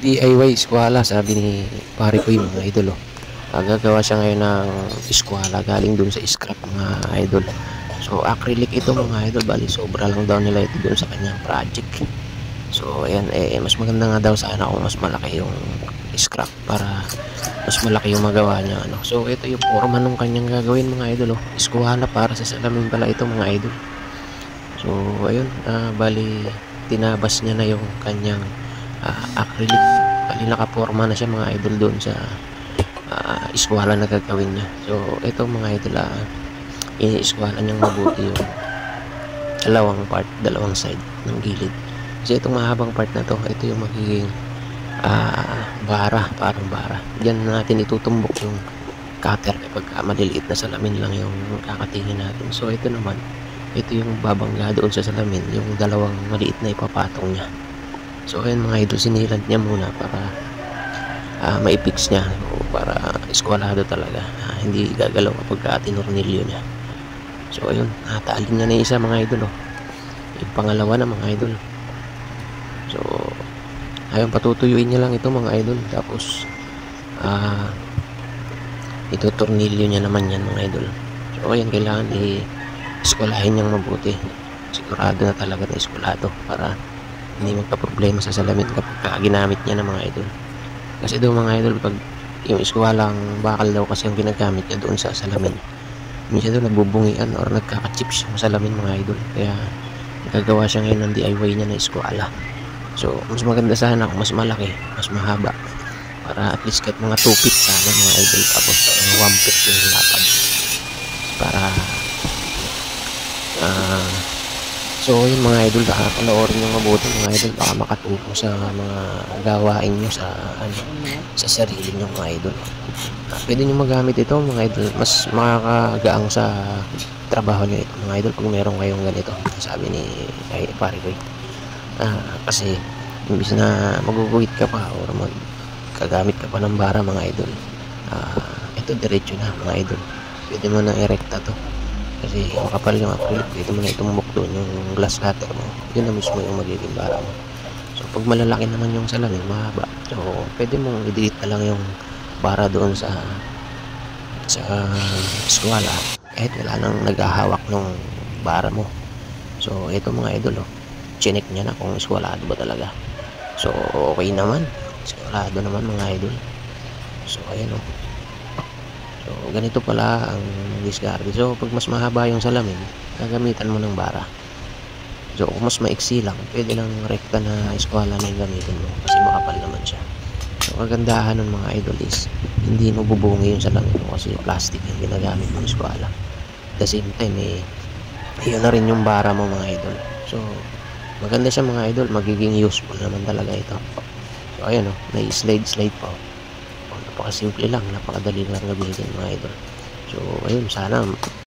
DIY eskwela, sabi ni pare ko yung mga idol. Gagawa siya ngayon ng eskwela galing dun sa scrap mga idol. So acrylic ito mga idol, bali sobra lang daw nila ito dun sa kanyang project. So ayan, mas maganda nga daw sana kung mas malaki yung scrap para mas malaki yung magawa niya, ano. So ito yung forma nung kanyang gagawin mga idol, eskwela para sa salamin pala ito mga idol. So ayun, bali tinabas niya na yung kanyang acrylic. Bali nakaporma na siya mga idol doon sa eskwela na gagawin niya. So ito mga idol, i-eskwela niyang mabuti yung dalawang part, dalawang side ng gilid. Kasi itong mahabang part na to, ito yung magiging bara, parang bara. Diyan natin itutumbok yung cutter kapag maliliit na salamin lang yung kakatingin natin. So ito naman, ito yung babangga doon sa salamin, yung dalawang maliit na ipapatong niya. So ayun mga idol, sinilant niya muna para maipix niya, o para eskwalado talaga, hindi gagalaw kapag tinurnilyo niya. So ayun, nataalin niya na yung isa mga idol, yung pangalawa na mga idol. So ayun, patutuyuin niya lang ito mga idol, tapos ituturnilyo niya naman yan mga idol. So ayun, kailangan i-eskwalahin niyang mabuti, sigurado na talaga na eskwalado para hindi magka-problema sa salamin kapag ginamit niya ng mga idol. Kasi daw mga idol, pag yung eskwalang bakal daw kasi ang ginagamit niya doon sa salamin, minsan daw nagbubungian or nagkaka-chips yung salamin mga idol. Kaya gagawa siya ngayon ng DIY niya na eskwala. So mas maganda sana kung mas malaki, mas mahaba, para at least kahit mga 2 feet sana mga idol, tapos 1 feet yung lapad para so yun mga idol, panoorin nyo mabuti mga idol, baka makatulong sa mga gawain nyo sa sarili nyo mga idol. Pwede nyo magamit ito mga idol, mas makakagaang sa trabaho nyo ito mga idol pag meron kayong ganito, sabi ni pare ko. Kasi imbis na maguguhit ka pa or magkagamit ka pa ng bara mga idol, ito diretso na mga idol, pwede mo na erekta to. Kasi makapal yung acrylic, dito mo na itumbok doon yung glass cutter mo, yun na mismo yung magiging bara mo. So pag malalaki naman yung salamin, mahaba, so pwede mong i-delete na lang yung bara doon sa eskwala kahit wala nang naghahawak ng bara mo. So ito mga idol, chinek niya na kung eskwalado ba talaga. So okay naman, eskwalado naman mga idol. So ayan so ganito pala ang discard. So pag mas mahaba yung salamin, gagamitan mo ng bara. So kung mas maiksi lang, pwede lang rekta na eskwala na yung gamitin mo kasi makapal naman siya. So kagandahan ng mga idol is hindi mo bubungi yung salamin mo kasi plastic yung ginagamit ng eskwala. At the same time, yun na rin yung bara mo mga idol. So maganda siya mga idol, magiging useful naman talaga ito. So ayan may slide pa. Napakasimple lang, napakadali lang gamitin mga idol. So ayun, sana